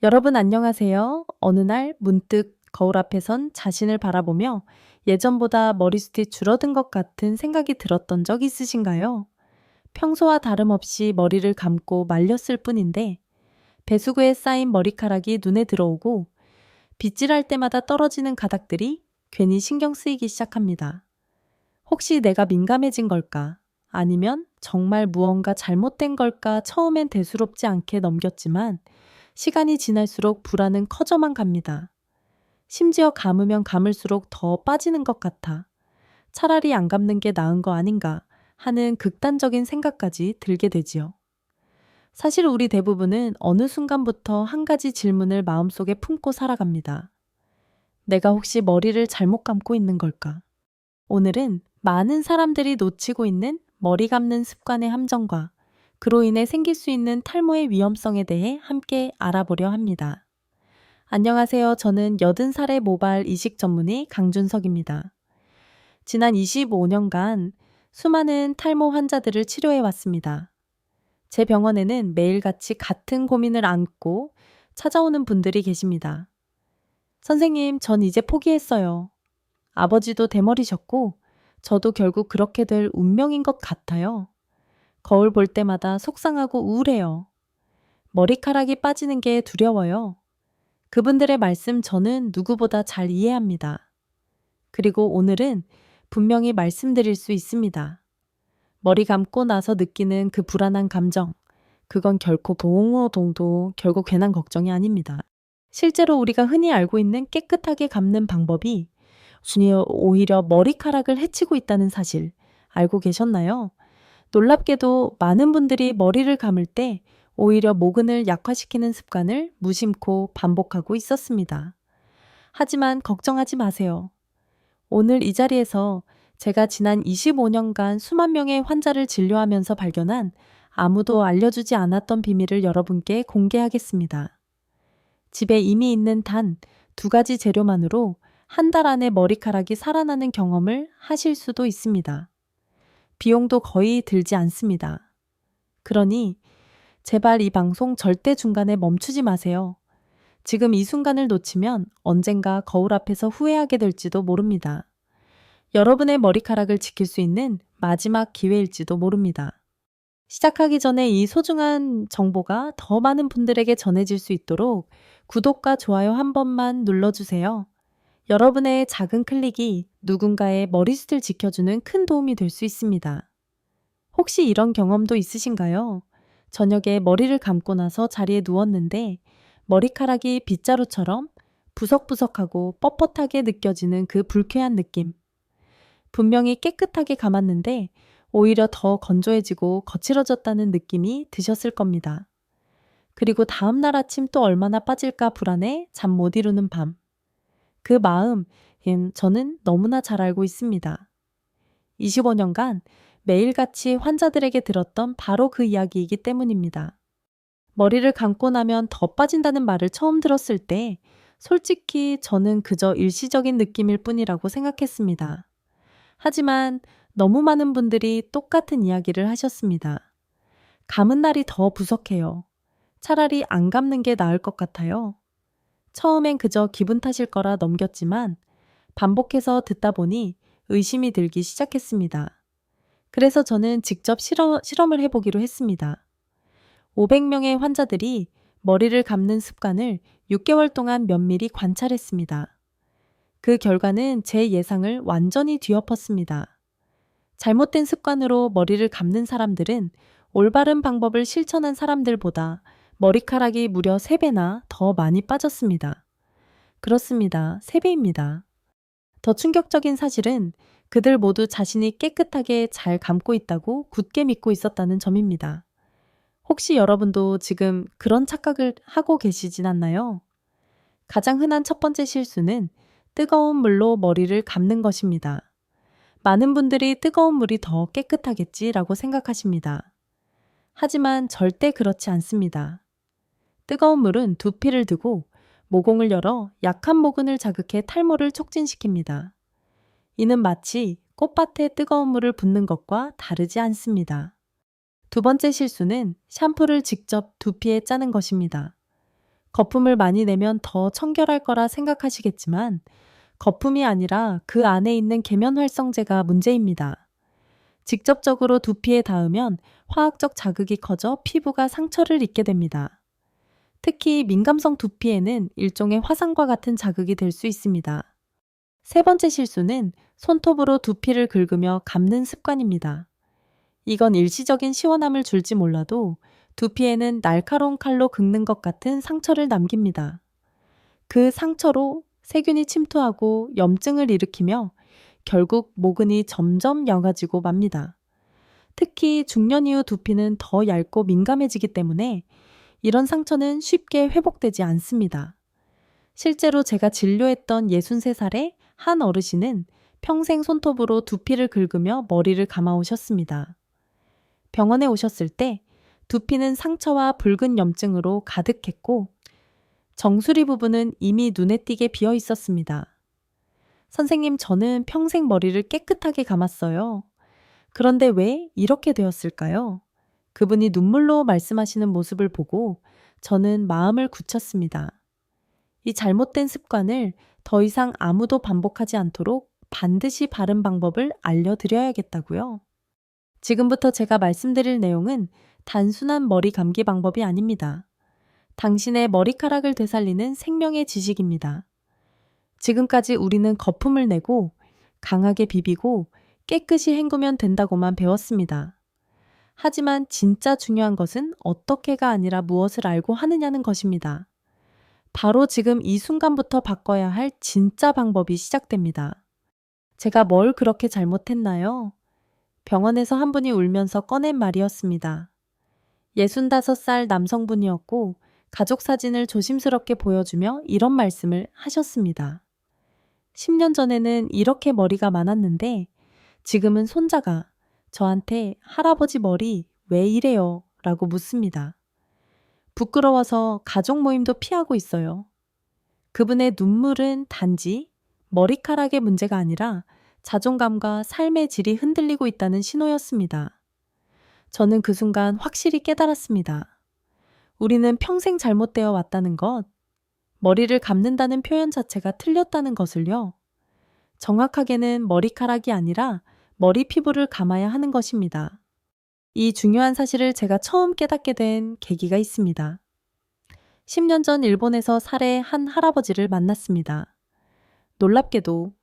여러분 안녕하세요. 어느 날 문득 거울 앞에 선 자신을 바라보며 예전보다 머리숱이 줄어든 것 같은 생각이 들었던 적 있으신가요? 평소와 다름없이 머리를 감고 말렸을 뿐인데 배수구에 쌓인 머리카락이 눈에 들어오고 빗질할 때마다 떨어지는 가닥들이 괜히 신경 쓰이기 시작합니다. 혹시 내가 민감해진 걸까? 아니면 정말 무언가 잘못된 걸까? 처음엔 대수롭지 않게 넘겼지만 시간이 지날수록 불안은 커져만 갑니다. 심지어 감으면 감을수록 더 빠지는 것 같아. 차라리 안 감는 게 나은 거 아닌가 하는 극단적인 생각까지 들게 되지요. 사실 우리 대부분은 어느 순간부터 한 가지 질문을 마음속에 품고 살아갑니다. 내가 혹시 머리를 잘못 감고 있는 걸까? 오늘은 많은 사람들이 놓치고 있는 머리 감는 습관의 함정과 그로 인해 생길 수 있는 탈모의 위험성에 대해 함께 알아보려 합니다. 안녕하세요. 저는 80살의 모발 이식 전문의 강준석입니다. 지난 25년간 수많은 탈모 환자들을 치료해 왔습니다. 제 병원에는 매일같이 같은 고민을 안고 찾아오는 분들이 계십니다. 선생님, 전 이제 포기했어요. 아버지도 대머리셨고, 저도 결국 그렇게 될 운명인 것 같아요. 거울 볼 때마다 속상하고 우울해요. 머리카락이 빠지는 게 두려워요. 그분들의 말씀 저는 누구보다 잘 이해합니다. 그리고 오늘은 분명히 말씀드릴 수 있습니다. 머리 감고 나서 느끼는 그 불안한 감정, 그건 결코 봉호동도 결국 괜한 걱정이 아닙니다. 실제로 우리가 흔히 알고 있는 깨끗하게 감는 방법이 오히려 머리카락을 해치고 있다는 사실 알고 계셨나요? 놀랍게도 많은 분들이 머리를 감을 때 오히려 모근을 약화시키는 습관을 무심코 반복하고 있었습니다. 하지만 걱정하지 마세요. 오늘 이 자리에서 제가 지난 25년간 수만 명의 환자를 진료하면서 발견한 아무도 알려주지 않았던 비밀을 여러분께 공개하겠습니다. 집에 이미 있는 단 2가지 재료만으로 한 달 안에 머리카락이 살아나는 경험을 하실 수도 있습니다. 비용도 거의 들지 않습니다. 그러니 제발 이 방송 절대 중간에 멈추지 마세요. 지금 이 순간을 놓치면 언젠가 거울 앞에서 후회하게 될지도 모릅니다. 여러분의 머리카락을 지킬 수 있는 마지막 기회일지도 모릅니다. 시작하기 전에 이 소중한 정보가 더 많은 분들에게 전해질 수 있도록 구독과 좋아요 한 번만 눌러주세요. 여러분의 작은 클릭이 누군가의 머리숱을 지켜주는 큰 도움이 될 수 있습니다. 혹시 이런 경험도 있으신가요? 저녁에 머리를 감고 나서 자리에 누웠는데 머리카락이 빗자루처럼 부석부석하고 뻣뻣하게 느껴지는 그 불쾌한 느낌. 분명히 깨끗하게 감았는데 오히려 더 건조해지고 거칠어졌다는 느낌이 드셨을 겁니다. 그리고 다음날 아침 또 얼마나 빠질까 불안해 잠 못 이루는 밤. 그 마음, 저는 너무나 잘 알고 있습니다. 25년간 매일같이 환자들에게 들었던 바로 그 이야기이기 때문입니다. 머리를 감고 나면 더 빠진다는 말을 처음 들었을 때 솔직히 저는 그저 일시적인 느낌일 뿐이라고 생각했습니다. 하지만 너무 많은 분들이 똑같은 이야기를 하셨습니다. 감은 날이 더 부석해요. 차라리 안 감는 게 나을 것 같아요. 처음엔 그저 기분 탓일 거라 넘겼지만 반복해서 듣다 보니 의심이 들기 시작했습니다. 그래서 저는 직접 실험을 해보기로 했습니다. 500명의 환자들이 머리를 감는 습관을 6개월 동안 면밀히 관찰했습니다. 그 결과는 제 예상을 완전히 뒤엎었습니다. 잘못된 습관으로 머리를 감는 사람들은 올바른 방법을 실천한 사람들보다 머리카락이 무려 3배나 더 많이 빠졌습니다. 그렇습니다. 3배입니다. 더 충격적인 사실은 그들 모두 자신이 깨끗하게 잘 감고 있다고 굳게 믿고 있었다는 점입니다. 혹시 여러분도 지금 그런 착각을 하고 계시진 않나요? 가장 흔한 첫 번째 실수는 뜨거운 물로 머리를 감는 것입니다. 많은 분들이 뜨거운 물이 더 깨끗하겠지라고 생각하십니다. 하지만 절대 그렇지 않습니다. 뜨거운 물은 두피를 두고 모공을 열어 약한 모근을 자극해 탈모를 촉진시킵니다. 이는 마치 꽃밭에 뜨거운 물을 붓는 것과 다르지 않습니다. 두 번째 실수는 샴푸를 직접 두피에 짜는 것입니다. 거품을 많이 내면 더 청결할 거라 생각하시겠지만 거품이 아니라 그 안에 있는 계면 활성제가 문제입니다. 직접적으로 두피에 닿으면 화학적 자극이 커져 피부가 상처를 입게 됩니다. 특히 민감성 두피에는 일종의 화상과 같은 자극이 될 수 있습니다. 세 번째 실수는 손톱으로 두피를 긁으며 감는 습관입니다. 이건 일시적인 시원함을 줄지 몰라도 두피에는 날카로운 칼로 긁는 것 같은 상처를 남깁니다. 그 상처로 세균이 침투하고 염증을 일으키며 결국 모근이 점점 약아지고 맙니다. 특히 중년 이후 두피는 더 얇고 민감해지기 때문에 이런 상처는 쉽게 회복되지 않습니다. 실제로 제가 진료했던 63살의 한 어르신은 평생 손톱으로 두피를 긁으며 머리를 감아오셨습니다. 병원에 오셨을 때 두피는 상처와 붉은 염증으로 가득했고 정수리 부분은 이미 눈에 띄게 비어 있었습니다. 선생님, 저는 평생 머리를 깨끗하게 감았어요. 그런데 왜 이렇게 되었을까요? 그분이 눈물로 말씀하시는 모습을 보고 저는 마음을 굳혔습니다. 이 잘못된 습관을 더 이상 아무도 반복하지 않도록 반드시 바른 방법을 알려드려야겠다고요. 지금부터 제가 말씀드릴 내용은 단순한 머리 감기 방법이 아닙니다. 당신의 머리카락을 되살리는 생명의 지식입니다. 지금까지 우리는 거품을 내고 강하게 비비고 깨끗이 헹구면 된다고만 배웠습니다. 하지만 진짜 중요한 것은 어떻게가 아니라 무엇을 알고 하느냐는 것입니다. 바로 지금 이 순간부터 바꿔야 할 진짜 방법이 시작됩니다. 제가 뭘 그렇게 잘못했나요? 병원에서 한 분이 울면서 꺼낸 말이었습니다. 65살 남성분이었고 가족 사진을 조심스럽게 보여주며 이런 말씀을 하셨습니다. 10년 전에는 이렇게 머리가 많았는데 지금은 손자가 저한테 할아버지 머리 왜 이래요? 라고 묻습니다. 부끄러워서 가족 모임도 피하고 있어요. 그분의 눈물은 단지 머리카락의 문제가 아니라 자존감과 삶의 질이 흔들리고 있다는 신호였습니다. 저는 그 순간 확실히 깨달았습니다. 우리는 평생 잘못되어 왔다는 것, 머리를 감는다는 표현 자체가 틀렸다는 것을요. 정확하게는 머리카락이 아니라 머리 피부를 감아야 하는 것입니다. 이 중요한 사실을 제가 처음 깨닫게 된 계기가 있습니다. 10년 전 일본에서 살해 한 할아버지를 만났습니다. 놀랍게도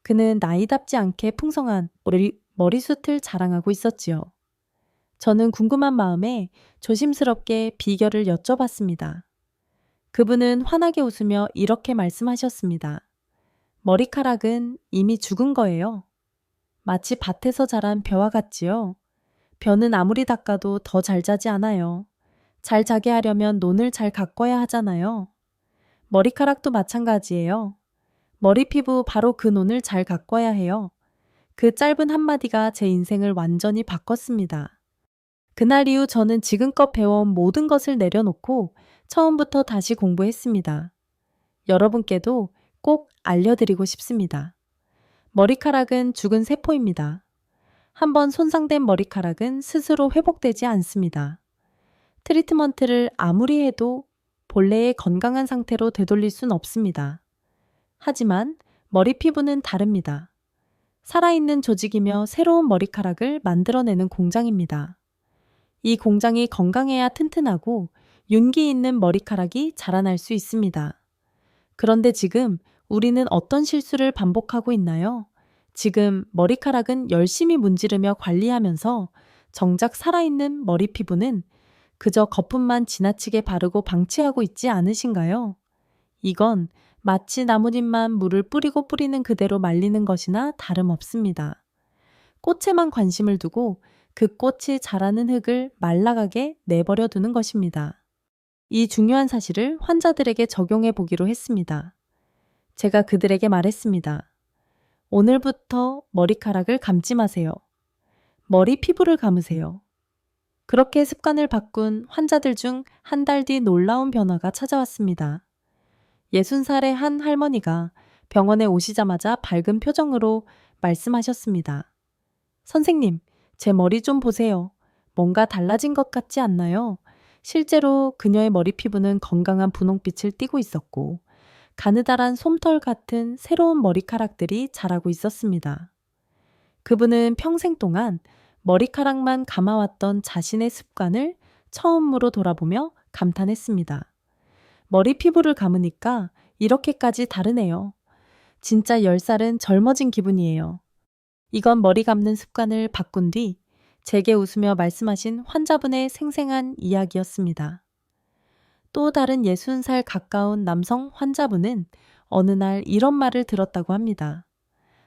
그는 나이답지 않게 풍성한 머리숱을 자랑하고 있었지요. 저는 궁금한 마음에 조심스럽게 비결을 여쭤봤습니다. 그분은 환하게 웃으며 이렇게 말씀하셨습니다. 머리카락은 이미 죽은 거예요. 마치 밭에서 자란 벼와 같지요. 벼는 아무리 닦아도 더 잘 자지 않아요. 잘 자게 하려면 논을 잘 가꿔야 하잖아요. 머리카락도 마찬가지예요. 머리 피부 바로 그 논을 잘 가꿔야 해요. 그 짧은 한마디가 제 인생을 완전히 바꿨습니다. 그날 이후 저는 지금껏 배워온 모든 것을 내려놓고 처음부터 다시 공부했습니다. 여러분께도 꼭 알려드리고 싶습니다. 머리카락은 죽은 세포입니다. 한번 손상된 머리카락은 스스로 회복되지 않습니다. 트리트먼트를 아무리 해도 본래의 건강한 상태로 되돌릴 순 없습니다. 하지만 머리 피부는 다릅니다. 살아있는 조직이며 새로운 머리카락을 만들어내는 공장입니다. 이 공장이 건강해야 튼튼하고 윤기 있는 머리카락이 자라날 수 있습니다. 그런데 지금 우리는 어떤 실수를 반복하고 있나요? 지금 머리카락은 열심히 문지르며 관리하면서 정작 살아있는 머리 피부는 그저 거품만 지나치게 바르고 방치하고 있지 않으신가요? 이건 마치 나뭇잎만 물을 뿌리고 뿌리는 그대로 말리는 것이나 다름없습니다. 꽃에만 관심을 두고 그 꽃이 자라는 흙을 말라가게 내버려 두는 것입니다. 이 중요한 사실을 환자들에게 적용해 보기로 했습니다. 제가 그들에게 말했습니다. 오늘부터 머리카락을 감지 마세요. 머리 피부를 감으세요. 그렇게 습관을 바꾼 환자들 중 한 달 뒤 놀라운 변화가 찾아왔습니다. 60살의 한 할머니가 병원에 오시자마자 밝은 표정으로 말씀하셨습니다. 선생님, 제 머리 좀 보세요. 뭔가 달라진 것 같지 않나요? 실제로 그녀의 머리 피부는 건강한 분홍빛을 띠고 있었고, 가느다란 솜털 같은 새로운 머리카락들이 자라고 있었습니다. 그분은 평생 동안 머리카락만 감아왔던 자신의 습관을 처음으로 돌아보며 감탄했습니다. 머리 피부를 감으니까 이렇게까지 다르네요. 진짜 10살은 젊어진 기분이에요. 이건 머리 감는 습관을 바꾼 뒤 제게 웃으며 말씀하신 환자분의 생생한 이야기였습니다. 또 다른 60살 가까운 남성 환자분은 어느 날 이런 말을 들었다고 합니다.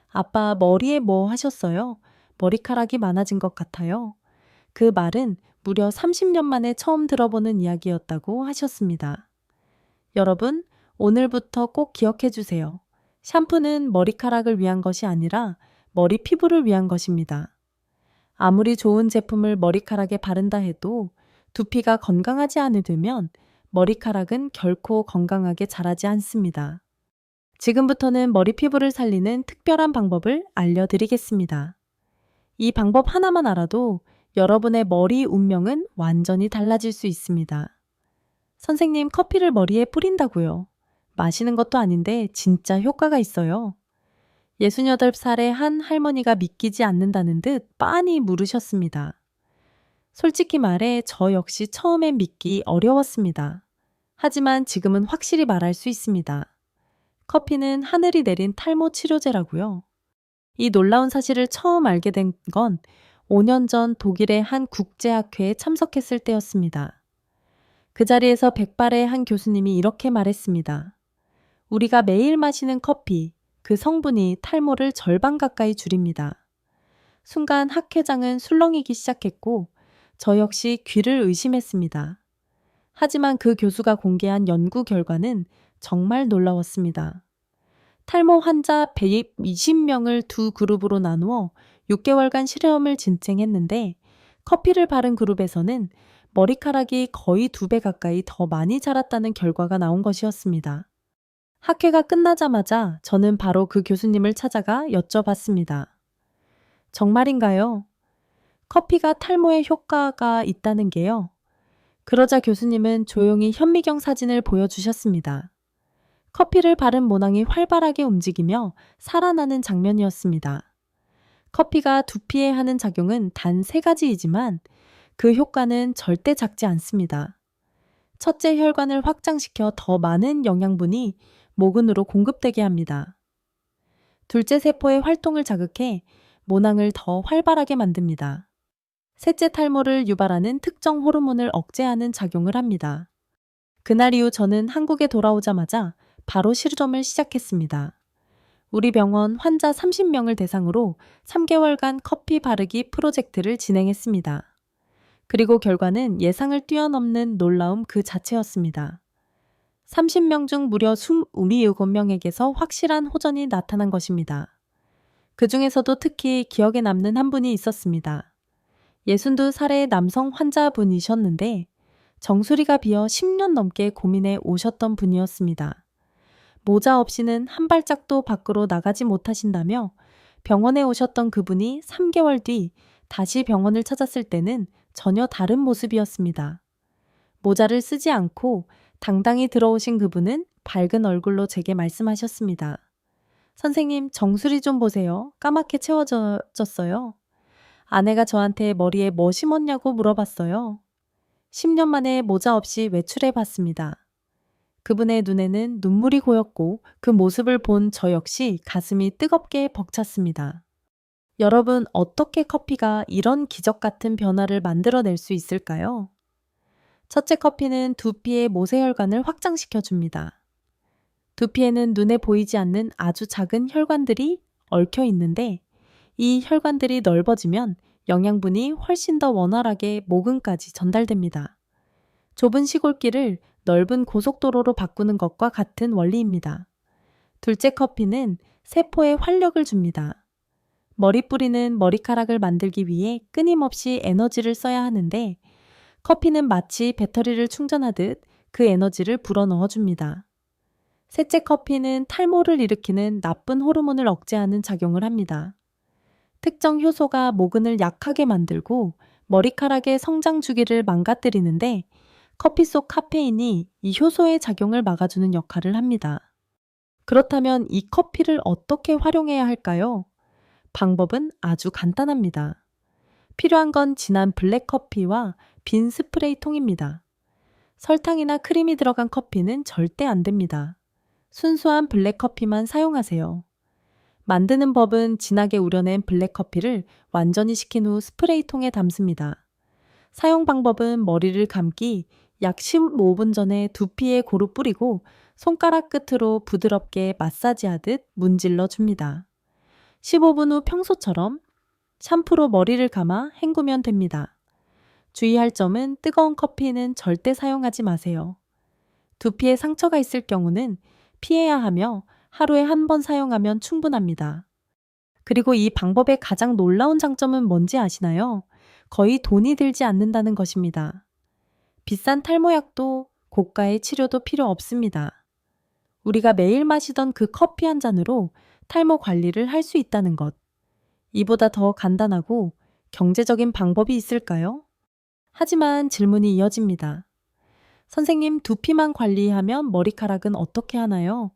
아빠, 머리에 뭐 하셨어요? 머리카락이 많아진 것 같아요. 그 말은 무려 30년 만에 처음 들어보는 이야기였다고 하셨습니다. 여러분, 오늘부터 꼭 기억해 주세요. 샴푸는 머리카락을 위한 것이 아니라 머리 피부를 위한 것입니다. 아무리 좋은 제품을 머리카락에 바른다 해도 두피가 건강하지 않으면 머리카락은 결코 건강하게 자라지 않습니다. 지금부터는 머리 피부를 살리는 특별한 방법을 알려드리겠습니다. 이 방법 하나만 알아도 여러분의 머리 운명은 완전히 달라질 수 있습니다. 선생님, 커피를 머리에 뿌린다고요. 마시는 것도 아닌데 진짜 효과가 있어요. 68살의 한 할머니가 믿기지 않는다는 듯 빤히 물으셨습니다. 솔직히 말해 저 역시 처음엔 믿기 어려웠습니다. 하지만 지금은 확실히 말할 수 있습니다. 커피는 하늘이 내린 탈모 치료제라고요. 이 놀라운 사실을 처음 알게 된 건 5년 전 독일의 한 국제학회에 참석했을 때였습니다. 그 자리에서 백발의 한 교수님이 이렇게 말했습니다. 우리가 매일 마시는 커피, 그 성분이 탈모를 절반 가까이 줄입니다. 순간 학회장은 술렁이기 시작했고 저 역시 귀를 의심했습니다. 하지만 그 교수가 공개한 연구 결과는 정말 놀라웠습니다. 탈모 환자 120명을 두 그룹으로 나누어 6개월간 실험을 진행했는데 커피를 바른 그룹에서는 머리카락이 거의 2배 가까이 더 많이 자랐다는 결과가 나온 것이었습니다. 학회가 끝나자마자 저는 바로 그 교수님을 찾아가 여쭤봤습니다. 정말인가요? 커피가 탈모에 효과가 있다는 게요. 그러자 교수님은 조용히 현미경 사진을 보여주셨습니다. 커피를 바른 모낭이 활발하게 움직이며 살아나는 장면이었습니다. 커피가 두피에 하는 작용은 단 3가지이지만 그 효과는 절대 작지 않습니다. 첫째, 혈관을 확장시켜 더 많은 영양분이 모근으로 공급되게 합니다. 둘째, 세포의 활동을 자극해 모낭을 더 활발하게 만듭니다. 셋째, 탈모를 유발하는 특정 호르몬을 억제하는 작용을 합니다. 그날 이후 저는 한국에 돌아오자마자 바로 실험을 시작했습니다. 우리 병원 환자 30명을 대상으로 3개월간 커피 바르기 프로젝트를 진행했습니다. 그리고 결과는 예상을 뛰어넘는 놀라움 그 자체였습니다. 30명 중 무려 27명에게서 확실한 호전이 나타난 것입니다. 그 중에서도 특히 기억에 남는 한 분이 있었습니다. 62살의 남성 환자분이셨는데 정수리가 비어 10년 넘게 고민해 오셨던 분이었습니다. 모자 없이는 한 발짝도 밖으로 나가지 못하신다며 병원에 오셨던 그분이 3개월 뒤 다시 병원을 찾았을 때는 전혀 다른 모습이었습니다. 모자를 쓰지 않고 당당히 들어오신 그분은 밝은 얼굴로 제게 말씀하셨습니다. 선생님, 정수리 좀 보세요. 까맣게 채워졌어요. 아내가 저한테 머리에 뭐 심었냐고 물어봤어요. 10년 만에 모자 없이 외출해 봤습니다. 그분의 눈에는 눈물이 고였고 그 모습을 본 저 역시 가슴이 뜨겁게 벅찼습니다. 여러분, 어떻게 커피가 이런 기적 같은 변화를 만들어낼 수 있을까요? 첫째, 커피는 두피의 모세혈관을 확장시켜 줍니다. 두피에는 눈에 보이지 않는 아주 작은 혈관들이 얽혀 있는데 이 혈관들이 넓어지면 영양분이 훨씬 더 원활하게 모근까지 전달됩니다. 좁은 시골길을 넓은 고속도로로 바꾸는 것과 같은 원리입니다. 둘째, 커피는 세포에 활력을 줍니다. 머리뿌리는 머리카락을 만들기 위해 끊임없이 에너지를 써야 하는데 커피는 마치 배터리를 충전하듯 그 에너지를 불어넣어 줍니다. 셋째, 커피는 탈모를 일으키는 나쁜 호르몬을 억제하는 작용을 합니다. 특정 효소가 모근을 약하게 만들고 머리카락의 성장 주기를 망가뜨리는데 커피 속 카페인이 이 효소의 작용을 막아주는 역할을 합니다. 그렇다면 이 커피를 어떻게 활용해야 할까요? 방법은 아주 간단합니다. 필요한 건 진한 블랙커피와 빈 스프레이 통입니다. 설탕이나 크림이 들어간 커피는 절대 안 됩니다. 순수한 블랙커피만 사용하세요. 만드는 법은 진하게 우려낸 블랙커피를 완전히 식힌 후 스프레이통에 담습니다. 사용 방법은 머리를 감기 약 15분 전에 두피에 고루 뿌리고 손가락 끝으로 부드럽게 마사지하듯 문질러 줍니다. 15분 후 평소처럼 샴푸로 머리를 감아 헹구면 됩니다. 주의할 점은 뜨거운 커피는 절대 사용하지 마세요. 두피에 상처가 있을 경우는 피해야 하며 하루에 한 번 사용하면 충분합니다. 그리고 이 방법의 가장 놀라운 장점은 뭔지 아시나요? 거의 돈이 들지 않는다는 것입니다. 비싼 탈모약도 고가의 치료도 필요 없습니다. 우리가 매일 마시던 그 커피 한 잔으로 탈모 관리를 할 수 있다는 것. 이보다 더 간단하고 경제적인 방법이 있을까요? 하지만 질문이 이어집니다. 선생님, 두피만 관리하면 머리카락은 어떻게 하나요?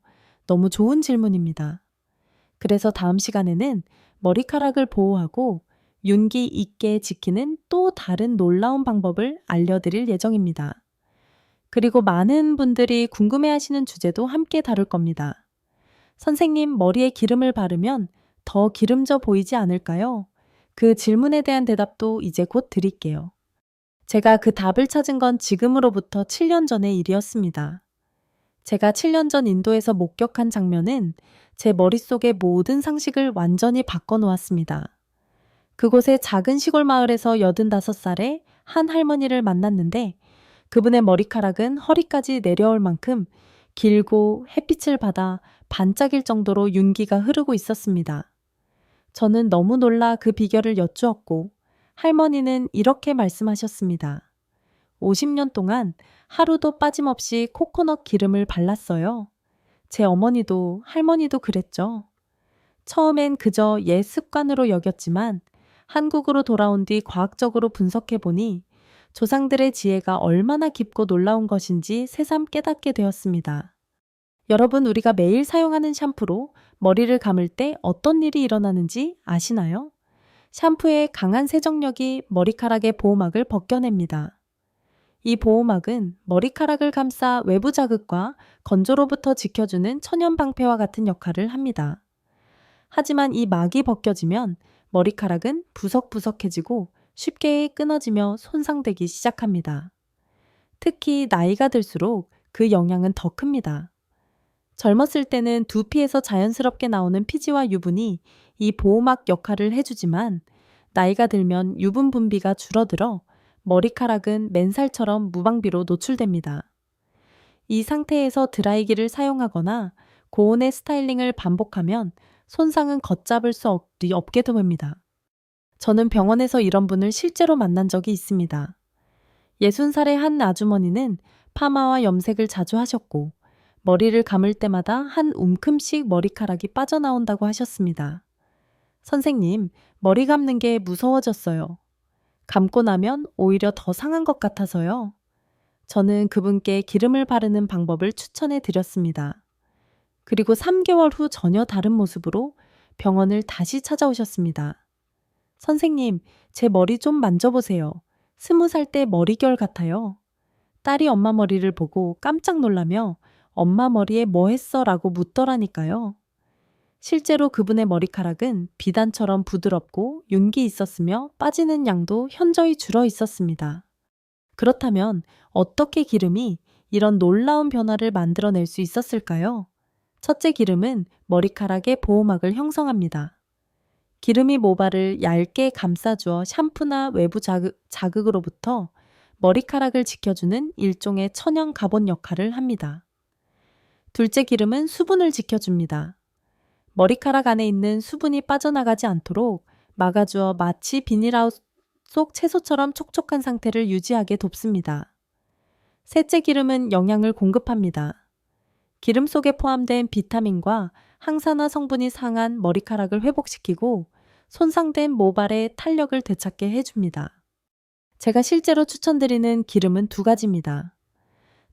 너무 좋은 질문입니다. 그래서 다음 시간에는 머리카락을 보호하고 윤기 있게 지키는 또 다른 놀라운 방법을 알려드릴 예정입니다. 그리고 많은 분들이 궁금해하시는 주제도 함께 다룰 겁니다. 선생님, 머리에 기름을 바르면 더 기름져 보이지 않을까요? 그 질문에 대한 대답도 이제 곧 드릴게요. 제가 그 답을 찾은 건 지금으로부터 7년 전의 일이었습니다. 제가 7년 전 인도에서 목격한 장면은 제 머릿속의 모든 상식을 완전히 바꿔놓았습니다. 그곳의 작은 시골 마을에서 85살의 한 할머니를 만났는데 그분의 머리카락은 허리까지 내려올 만큼 길고 햇빛을 받아 반짝일 정도로 윤기가 흐르고 있었습니다. 저는 너무 놀라 그 비결을 여쭈었고 할머니는 이렇게 말씀하셨습니다. 50년 동안 하루도 빠짐없이 코코넛 기름을 발랐어요. 제 어머니도 할머니도 그랬죠. 처음엔 그저 옛 습관으로 여겼지만 한국으로 돌아온 뒤 과학적으로 분석해보니 조상들의 지혜가 얼마나 깊고 놀라운 것인지 새삼 깨닫게 되었습니다. 여러분, 우리가 매일 사용하는 샴푸로 머리를 감을 때 어떤 일이 일어나는지 아시나요? 샴푸의 강한 세정력이 머리카락의 보호막을 벗겨냅니다. 이 보호막은 머리카락을 감싸 외부 자극과 건조로부터 지켜주는 천연 방패와 같은 역할을 합니다. 하지만 이 막이 벗겨지면 머리카락은 부석부석해지고 쉽게 끊어지며 손상되기 시작합니다. 특히 나이가 들수록 그 영향은 더 큽니다. 젊었을 때는 두피에서 자연스럽게 나오는 피지와 유분이 이 보호막 역할을 해주지만 나이가 들면 유분 분비가 줄어들어 머리카락은 맨살처럼 무방비로 노출됩니다. 이 상태에서 드라이기를 사용하거나 고온의 스타일링을 반복하면 손상은 걷잡을 수 없게 됩니다. 저는 병원에서 이런 분을 실제로 만난 적이 있습니다. 60살의 한 아주머니는 파마와 염색을 자주 하셨고 머리를 감을 때마다 한 움큼씩 머리카락이 빠져나온다고 하셨습니다. 선생님, 머리 감는 게 무서워졌어요. 감고 나면 오히려 더 상한 것 같아서요. 저는 그분께 기름을 바르는 방법을 추천해 드렸습니다. 그리고 3개월 후 전혀 다른 모습으로 병원을 다시 찾아오셨습니다. 선생님, 제 머리 좀 만져보세요. 20살 때 머리결 같아요. 딸이 엄마 머리를 보고 깜짝 놀라며 엄마 머리에 뭐 했어? 라고 묻더라니까요. 실제로 그분의 머리카락은 비단처럼 부드럽고 윤기 있었으며 빠지는 양도 현저히 줄어 있었습니다. 그렇다면 어떻게 기름이 이런 놀라운 변화를 만들어낼 수 있었을까요? 첫째, 기름은 머리카락의 보호막을 형성합니다. 기름이 모발을 얇게 감싸주어 샴푸나 외부 자극으로부터 머리카락을 지켜주는 일종의 천연 가본 역할을 합니다. 둘째, 기름은 수분을 지켜줍니다. 머리카락 안에 있는 수분이 빠져나가지 않도록 막아주어 마치 비닐하우스 속 채소처럼 촉촉한 상태를 유지하게 돕습니다. 셋째, 기름은 영양을 공급합니다. 기름 속에 포함된 비타민과 항산화 성분이 상한 머리카락을 회복시키고 손상된 모발의 탄력을 되찾게 해줍니다. 제가 실제로 추천드리는 기름은 두 가지입니다.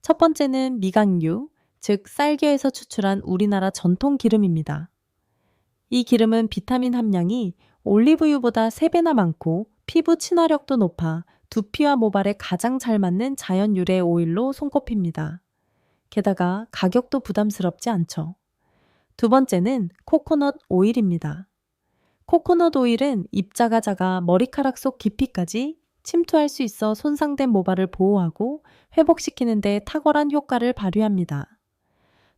첫 번째는 미각유, 즉 쌀겨에서 추출한 우리나라 전통 기름입니다. 이 기름은 비타민 함량이 올리브유보다 3배나 많고 피부 친화력도 높아 두피와 모발에 가장 잘 맞는 자연 유래 오일로 손꼽힙니다. 게다가 가격도 부담스럽지 않죠. 두 번째는 코코넛 오일입니다. 코코넛 오일은 입자가 작아 머리카락 속 깊이까지 침투할 수 있어 손상된 모발을 보호하고 회복시키는 데 탁월한 효과를 발휘합니다.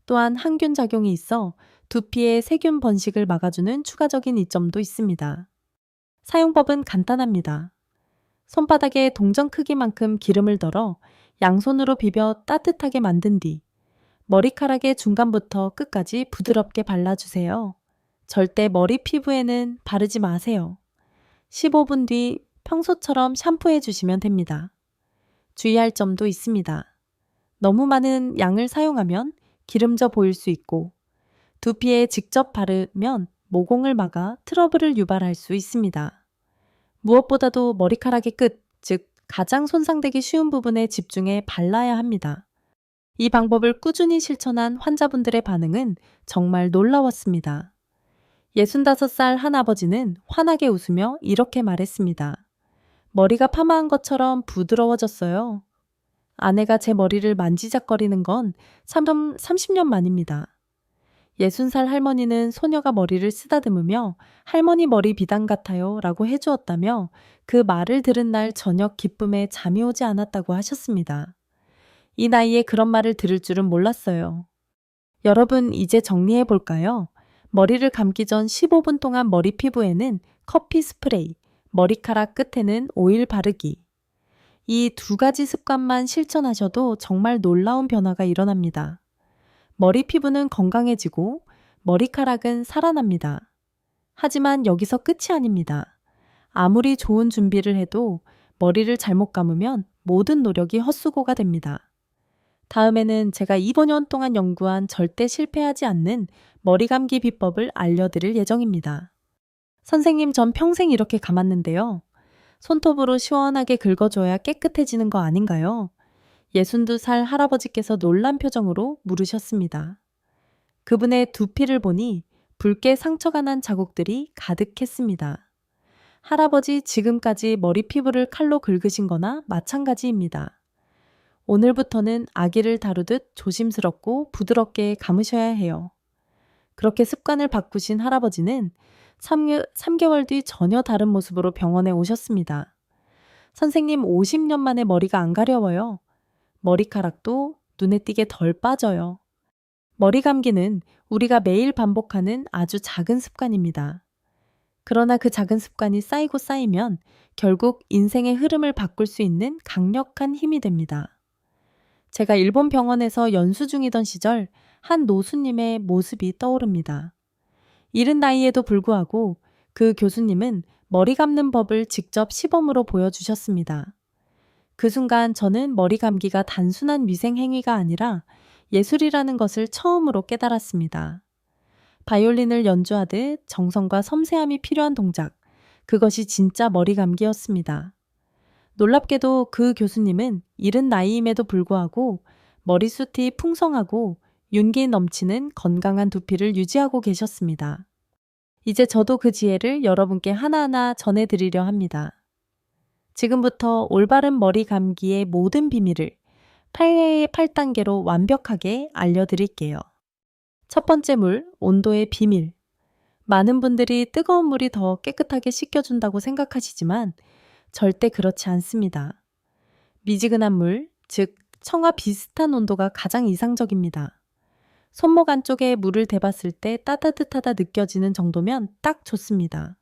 또한 항균 작용이 있어 두피의 세균 번식을 막아주는 추가적인 이점도 있습니다. 사용법은 간단합니다. 손바닥에 동전 크기만큼 기름을 덜어 양손으로 비벼 따뜻하게 만든 뒤 머리카락의 중간부터 끝까지 부드럽게 발라주세요. 절대 머리 피부에는 바르지 마세요. 15분 뒤 평소처럼 샴푸해 주시면 됩니다. 주의할 점도 있습니다. 너무 많은 양을 사용하면 기름져 보일 수 있고 두피에 직접 바르면 모공을 막아 트러블을 유발할 수 있습니다. 무엇보다도 머리카락의 끝, 즉 가장 손상되기 쉬운 부분에 집중해 발라야 합니다. 이 방법을 꾸준히 실천한 환자분들의 반응은 정말 놀라웠습니다. 65살 한 아버지는 환하게 웃으며 이렇게 말했습니다. 머리가 파마한 것처럼 부드러워졌어요. 아내가 제 머리를 만지작거리는 건 30년 만입니다. 60살 할머니는 소녀가 머리를 쓰다듬으며 할머니 머리 비단 같아요 라고 해주었다며 그 말을 들은 날 저녁 기쁨에 잠이 오지 않았다고 하셨습니다. 이 나이에 그런 말을 들을 줄은 몰랐어요. 여러분 이제 정리해 볼까요? 머리를 감기 전 15분 동안 머리 피부에는 커피 스프레이, 머리카락 끝에는 오일 바르기. 이 두 가지 습관만 실천하셔도 정말 놀라운 변화가 일어납니다. 머리 피부는 건강해지고 머리카락은 살아납니다. 하지만 여기서 끝이 아닙니다. 아무리 좋은 준비를 해도 머리를 잘못 감으면 모든 노력이 헛수고가 됩니다. 다음에는 제가 2년 동안 연구한 절대 실패하지 않는 머리 감기 비법을 알려드릴 예정입니다. 선생님, 전 평생 이렇게 감았는데요. 손톱으로 시원하게 긁어줘야 깨끗해지는 거 아닌가요? 62살 할아버지께서 놀란 표정으로 물으셨습니다. 그분의 두피를 보니 붉게 상처가 난 자국들이 가득했습니다. 할아버지 지금까지 머리 피부를 칼로 긁으신 거나 마찬가지입니다. 오늘부터는 아기를 다루듯 조심스럽고 부드럽게 감으셔야 해요. 그렇게 습관을 바꾸신 할아버지는 3개월 뒤 전혀 다른 모습으로 병원에 오셨습니다. 선생님, 50년 만에 머리가 안 가려워요. 머리카락도 눈에 띄게 덜 빠져요. 머리 감기는 우리가 매일 반복하는 아주 작은 습관입니다. 그러나 그 작은 습관이 쌓이고 쌓이면 결국 인생의 흐름을 바꿀 수 있는 강력한 힘이 됩니다. 제가 일본 병원에서 연수 중이던 시절 한 노수님의 모습이 떠오릅니다. 이른 나이에도 불구하고 그 교수님은 머리 감는 법을 직접 시범으로 보여주셨습니다. 그 순간 저는 머리 감기가 단순한 위생 행위가 아니라 예술이라는 것을 처음으로 깨달았습니다. 바이올린을 연주하듯 정성과 섬세함이 필요한 동작, 그것이 진짜 머리 감기였습니다. 놀랍게도 그 교수님은 이른 나이임에도 불구하고 머리숱이 풍성하고 윤기 넘치는 건강한 두피를 유지하고 계셨습니다. 이제 저도 그 지혜를 여러분께 하나하나 전해드리려 합니다. 지금부터 올바른 머리 감기의 모든 비밀을 8회의 8단계로 완벽하게 알려드릴게요. 첫 번째 물, 온도의 비밀. 많은 분들이 뜨거운 물이 더 깨끗하게 씻겨준다고 생각하시지만 절대 그렇지 않습니다. 미지근한 물, 즉 청아 비슷한 온도가 가장 이상적입니다. 손목 안쪽에 물을 대봤을 때 따뜻하다 느껴지는 정도면 딱 좋습니다.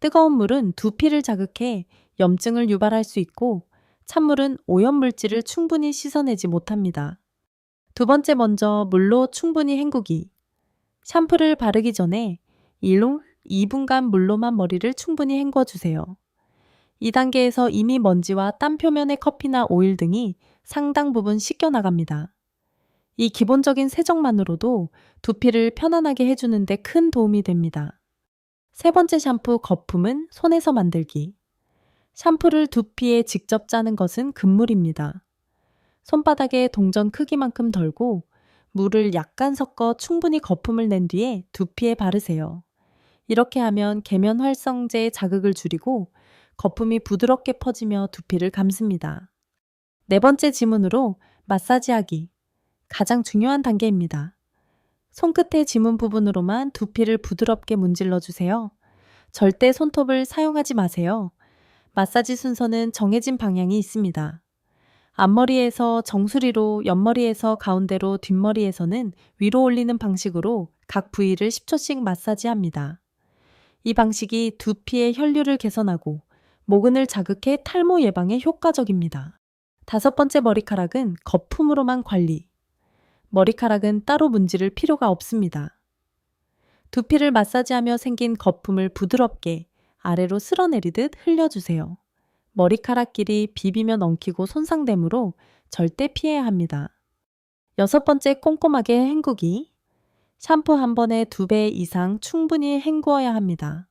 뜨거운 물은 두피를 자극해 염증을 유발할 수 있고 찬물은 오염물질을 충분히 씻어내지 못합니다. 두 번째, 먼저 물로 충분히 헹구기. 샴푸를 바르기 전에 2분간 물로만 머리를 충분히 헹궈주세요. 이 단계에서 이미 먼지와 땀 표면의 커피나 오일 등이 상당 부분 씻겨나갑니다. 이 기본적인 세정만으로도 두피를 편안하게 해주는 데 큰 도움이 됩니다. 세 번째 샴푸 거품은 손에서 만들기. 샴푸를 두피에 직접 짜는 것은 금물입니다. 손바닥에 동전 크기만큼 덜고 물을 약간 섞어 충분히 거품을 낸 뒤에 두피에 바르세요. 이렇게 하면 계면 활성제의 자극을 줄이고 거품이 부드럽게 퍼지며 두피를 감습니다. 네 번째 지문으로 마사지하기. 가장 중요한 단계입니다. 손끝의 지문 부분으로만 두피를 부드럽게 문질러 주세요. 절대 손톱을 사용하지 마세요. 마사지 순서는 정해진 방향이 있습니다. 앞머리에서 정수리로, 옆머리에서 가운데로, 뒷머리에서는 위로 올리는 방식으로 각 부위를 10초씩 마사지합니다. 이 방식이 두피의 혈류를 개선하고 모근을 자극해 탈모 예방에 효과적입니다. 다섯 번째 머리카락은 거품으로만 관리. 머리카락은 따로 문지를 필요가 없습니다. 두피를 마사지하며 생긴 거품을 부드럽게 아래로 쓸어내리듯 흘려주세요. 머리카락끼리 비비면 엉키고 손상되므로 절대 피해야 합니다. 여섯 번째, 꼼꼼하게 헹구기. 샴푸 한 번에 2배 이상 충분히 헹구어야 합니다.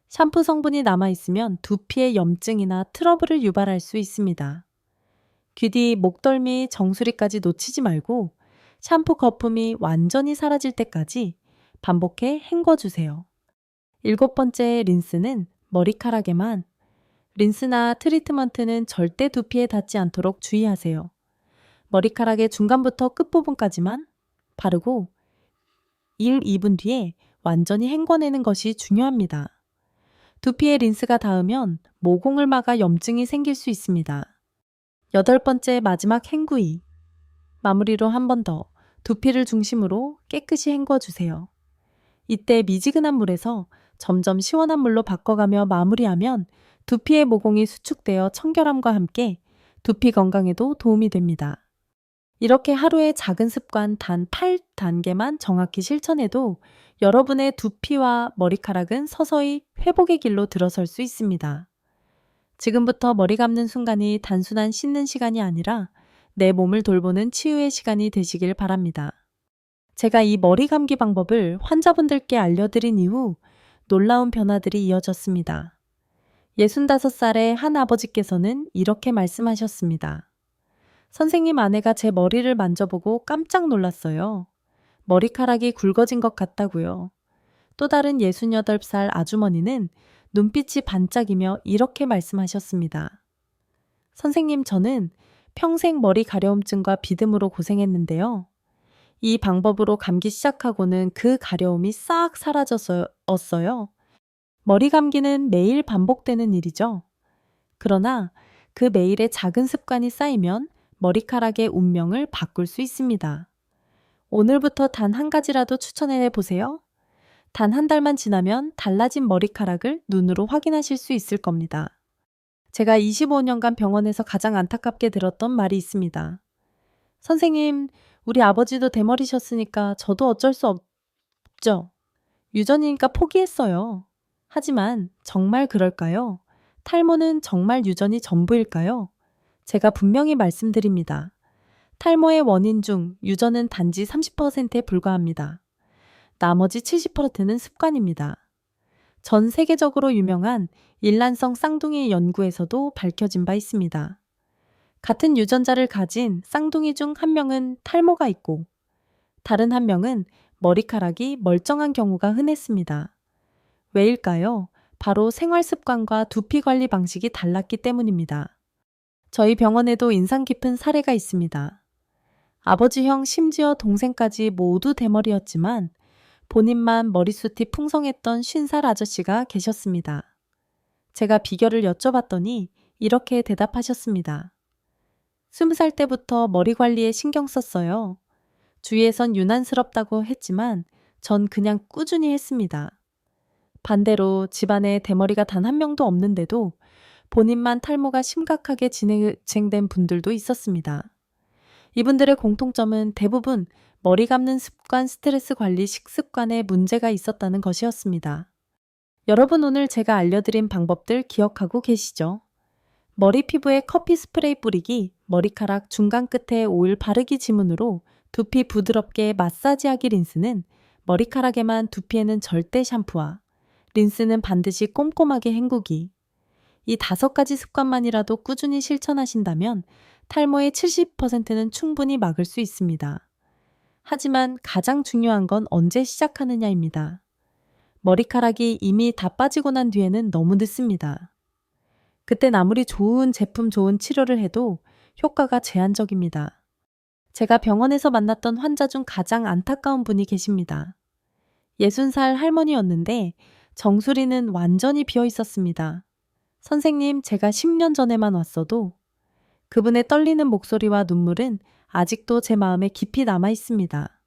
샴푸 성분이 남아있으면 두피에 염증이나 트러블을 유발할 수 있습니다. 귀 뒤, 목덜미, 정수리까지 놓치지 말고 샴푸 거품이 완전히 사라질 때까지 반복해 헹궈주세요. 일곱 번째, 린스는 머리카락에만. 린스나 트리트먼트는 절대 두피에 닿지 않도록 주의하세요. 머리카락의 중간부터 끝부분까지만 바르고 1, 2분 뒤에 완전히 헹궈내는 것이 중요합니다. 두피에 린스가 닿으면 모공을 막아 염증이 생길 수 있습니다. 여덟 번째, 마지막 헹구기. 마무리로 한 번 더 두피를 중심으로 깨끗이 헹궈주세요. 이때 미지근한 물에서 점점 시원한 물로 바꿔가며 마무리하면 두피의 모공이 수축되어 청결함과 함께 두피 건강에도 도움이 됩니다. 이렇게 하루의 작은 습관 단 8단계만 정확히 실천해도 여러분의 두피와 머리카락은 서서히 회복의 길로 들어설 수 있습니다. 지금부터 머리 감는 순간이 단순한 씻는 시간이 아니라 내 몸을 돌보는 치유의 시간이 되시길 바랍니다. 제가 이 머리 감기 방법을 환자분들께 알려드린 이후 놀라운 변화들이 이어졌습니다. 65살의 한 아버지께서는 이렇게 말씀하셨습니다. 선생님, 아내가 제 머리를 만져보고 깜짝 놀랐어요. 머리카락이 굵어진 것 같다고요. 또 다른 68살 아주머니는 눈빛이 반짝이며 이렇게 말씀하셨습니다. 선생님, 저는 평생 머리 가려움증과 비듬으로 고생했는데요. 이 방법으로 감기 시작하고는 그 가려움이 싹 사라졌어요. 머리 감기는 매일 반복되는 일이죠. 그러나 그 매일의 작은 습관이 쌓이면 머리카락의 운명을 바꿀 수 있습니다. 오늘부터 단 한 가지라도 추천해 보세요. 단 한 달만 지나면 달라진 머리카락을 눈으로 확인하실 수 있을 겁니다. 제가 25년간 병원에서 가장 안타깝게 들었던 말이 있습니다. 선생님, 우리 아버지도 대머리셨으니까 저도 어쩔 수 없죠. 유전이니까 포기했어요. 하지만 정말 그럴까요? 탈모는 정말 유전이 전부일까요? 제가 분명히 말씀드립니다. 탈모의 원인 중 유전은 단지 30%에 불과합니다. 나머지 70%는 습관입니다. 전 세계적으로 유명한 일란성 쌍둥이 연구에서도 밝혀진 바 있습니다. 같은 유전자를 가진 쌍둥이 중 한 명은 탈모가 있고 다른 한 명은 머리카락이 멀쩡한 경우가 흔했습니다. 왜일까요? 바로 생활 습관과 두피 관리 방식이 달랐기 때문입니다. 저희 병원에도 인상 깊은 사례가 있습니다. 아버지 형 심지어 동생까지 모두 대머리였지만 본인만 머리숱이 풍성했던 50살 아저씨가 계셨습니다. 제가 비결을 여쭤봤더니 이렇게 대답하셨습니다. 20살 때부터 머리 관리에 신경 썼어요. 주위에선 유난스럽다고 했지만 전 그냥 꾸준히 했습니다. 반대로 집안에 대머리가 단 한 명도 없는데도 본인만 탈모가 심각하게 진행된 분들도 있었습니다. 이분들의 공통점은 대부분 머리 감는 습관, 스트레스 관리, 식습관에 문제가 있었다는 것이었습니다. 여러분, 오늘 제가 알려드린 방법들 기억하고 계시죠? 머리 피부에 커피 스프레이 뿌리기, 머리카락 중간 끝에 오일 바르기 지문으로 두피 부드럽게 마사지하기 린스는 머리카락에만, 두피에는 절대 샴푸와 린스는 반드시 꼼꼼하게 헹구기. 이 5가지 습관만이라도 꾸준히 실천하신다면 탈모의 70%는 충분히 막을 수 있습니다. 하지만 가장 중요한 건 언제 시작하느냐입니다. 머리카락이 이미 다 빠지고 난 뒤에는 너무 늦습니다. 그땐 아무리 좋은 제품, 좋은 치료를 해도 효과가 제한적입니다. 제가 병원에서 만났던 환자 중 가장 안타까운 분이 계십니다. 60살 할머니였는데 정수리는 완전히 비어 있었습니다. 선생님, 제가 10년 전에만 왔어도 그분의 떨리는 목소리와 눈물은 아직도 제 마음에 깊이 남아 있습니다.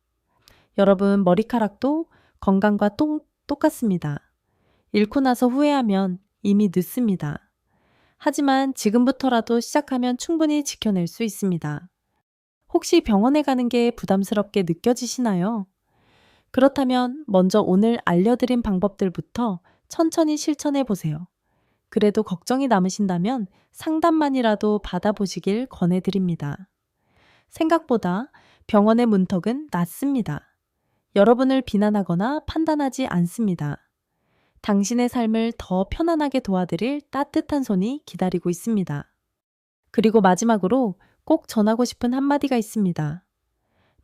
여러분, 머리카락도 건강과 똑같습니다. 잃고 나서 후회하면 이미 늦습니다. 하지만 지금부터라도 시작하면 충분히 지켜낼 수 있습니다. 혹시 병원에 가는 게 부담스럽게 느껴지시나요? 그렇다면 먼저 오늘 알려드린 방법들부터 천천히 실천해 보세요. 그래도 걱정이 남으신다면 상담만이라도 받아보시길 권해드립니다. 생각보다 병원의 문턱은 낮습니다. 여러분을 비난하거나 판단하지 않습니다. 당신의 삶을 더 편안하게 도와드릴 따뜻한 손이 기다리고 있습니다. 그리고 마지막으로 꼭 전하고 싶은 한마디가 있습니다.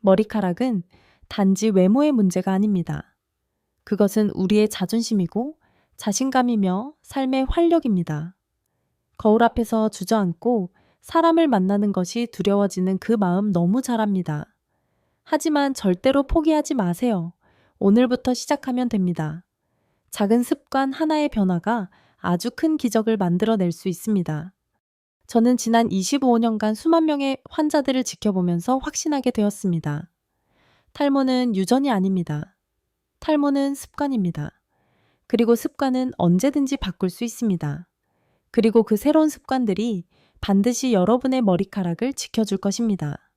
머리카락은 단지 외모의 문제가 아닙니다. 그것은 우리의 자존심이고 자신감이며 삶의 활력입니다. 거울 앞에서 주저앉고 사람을 만나는 것이 두려워지는 그 마음 너무 잘 압니다. 하지만 절대로 포기하지 마세요. 오늘부터 시작하면 됩니다. 작은 습관 하나의 변화가 아주 큰 기적을 만들어낼 수 있습니다. 저는 지난 25년간 수만 명의 환자들을 지켜보면서 확신하게 되었습니다. 탈모는 유전이 아닙니다. 탈모는 습관입니다. 그리고 습관은 언제든지 바꿀 수 있습니다. 그리고 그 새로운 습관들이 반드시 여러분의 머리카락을 지켜줄 것입니다.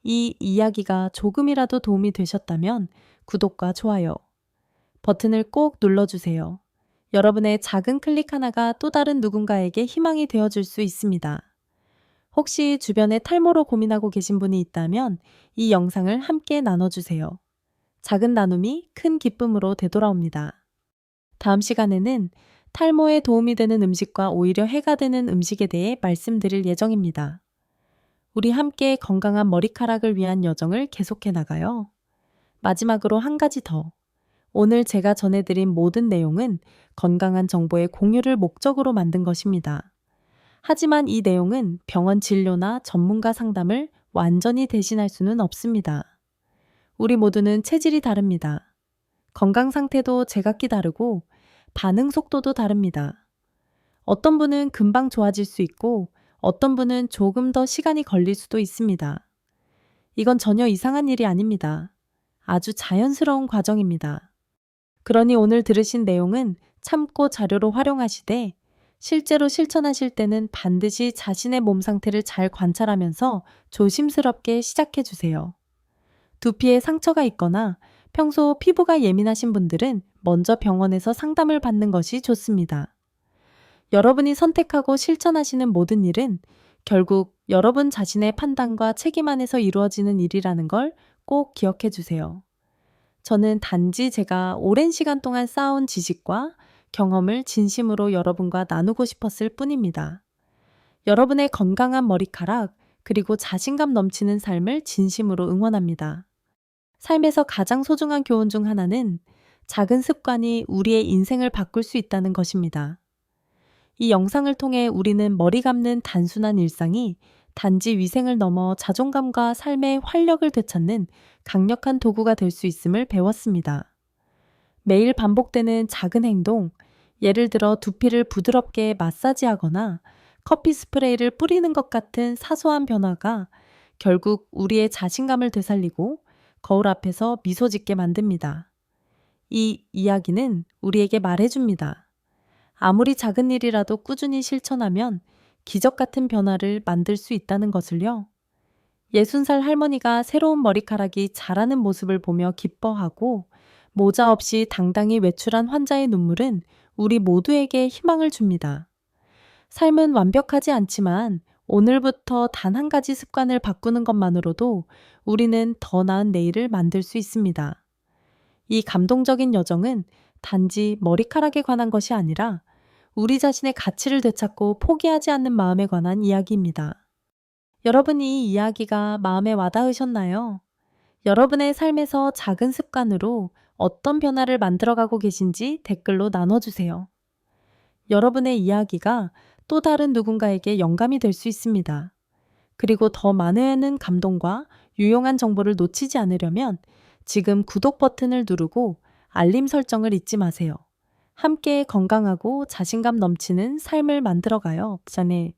이 이야기가 조금이라도 도움이 되셨다면 구독과 좋아요 버튼을 꼭 눌러주세요. 여러분의 작은 클릭 하나가 또 다른 누군가에게 희망이 되어줄 수 있습니다. 혹시 주변에 탈모로 고민하고 계신 분이 있다면 이 영상을 함께 나눠주세요. 작은 나눔이 큰 기쁨으로 되돌아옵니다. 다음 시간에는 탈모에 도움이 되는 음식과 오히려 해가 되는 음식에 대해 말씀드릴 예정입니다. 우리 함께 건강한 머리카락을 위한 여정을 계속해 나가요. 마지막으로 한 가지 더. 오늘 제가 전해드린 모든 내용은 건강한 정보의 공유를 목적으로 만든 것입니다. 하지만 이 내용은 병원 진료나 전문가 상담을 완전히 대신할 수는 없습니다. 우리 모두는 체질이 다릅니다. 건강 상태도 제각기 다르고 반응 속도도 다릅니다. 어떤 분은 금방 좋아질 수 있고 어떤 분은 조금 더 시간이 걸릴 수도 있습니다. 이건 전혀 이상한 일이 아닙니다. 아주 자연스러운 과정입니다. 그러니 오늘 들으신 내용은 참고 자료로 활용하시되 실제로 실천하실 때는 반드시 자신의 몸 상태를 잘 관찰하면서 조심스럽게 시작해 주세요. 두피에 상처가 있거나 평소 피부가 예민하신 분들은 먼저 병원에서 상담을 받는 것이 좋습니다. 여러분이 선택하고 실천하시는 모든 일은 결국 여러분 자신의 판단과 책임 안에서 이루어지는 일이라는 걸 꼭 기억해 주세요. 저는 단지 제가 오랜 시간 동안 쌓아온 지식과 경험을 진심으로 여러분과 나누고 싶었을 뿐입니다. 여러분의 건강한 머리카락 그리고 자신감 넘치는 삶을 진심으로 응원합니다. 삶에서 가장 소중한 교훈 중 하나는 작은 습관이 우리의 인생을 바꿀 수 있다는 것입니다. 이 영상을 통해 우리는 머리 감는 단순한 일상이 단지 위생을 넘어 자존감과 삶의 활력을 되찾는 강력한 도구가 될 수 있음을 배웠습니다. 매일 반복되는 작은 행동, 예를 들어 두피를 부드럽게 마사지하거나 커피 스프레이를 뿌리는 것 같은 사소한 변화가 결국 우리의 자신감을 되살리고 거울 앞에서 미소 짓게 만듭니다. 이 이야기는 우리에게 말해줍니다. 아무리 작은 일이라도 꾸준히 실천하면 기적 같은 변화를 만들 수 있다는 것을요. 60살 할머니가 새로운 머리카락이 자라는 모습을 보며 기뻐하고 모자 없이 당당히 외출한 환자의 눈물은 우리 모두에게 희망을 줍니다. 삶은 완벽하지 않지만 오늘부터 단 한 가지 습관을 바꾸는 것만으로도 우리는 더 나은 내일을 만들 수 있습니다. 이 감동적인 여정은 단지 머리카락에 관한 것이 아니라 우리 자신의 가치를 되찾고 포기하지 않는 마음에 관한 이야기입니다. 여러분 이 이야기가 마음에 와닿으셨나요? 여러분의 삶에서 작은 습관으로 어떤 변화를 만들어가고 계신지 댓글로 나눠주세요. 여러분의 이야기가 또 다른 누군가에게 영감이 될 수 있습니다. 그리고 더 많은 감동과 유용한 정보를 놓치지 않으려면 지금 구독 버튼을 누르고 알림 설정을 잊지 마세요. 함께 건강하고 자신감 넘치는 삶을 만들어가요. 전에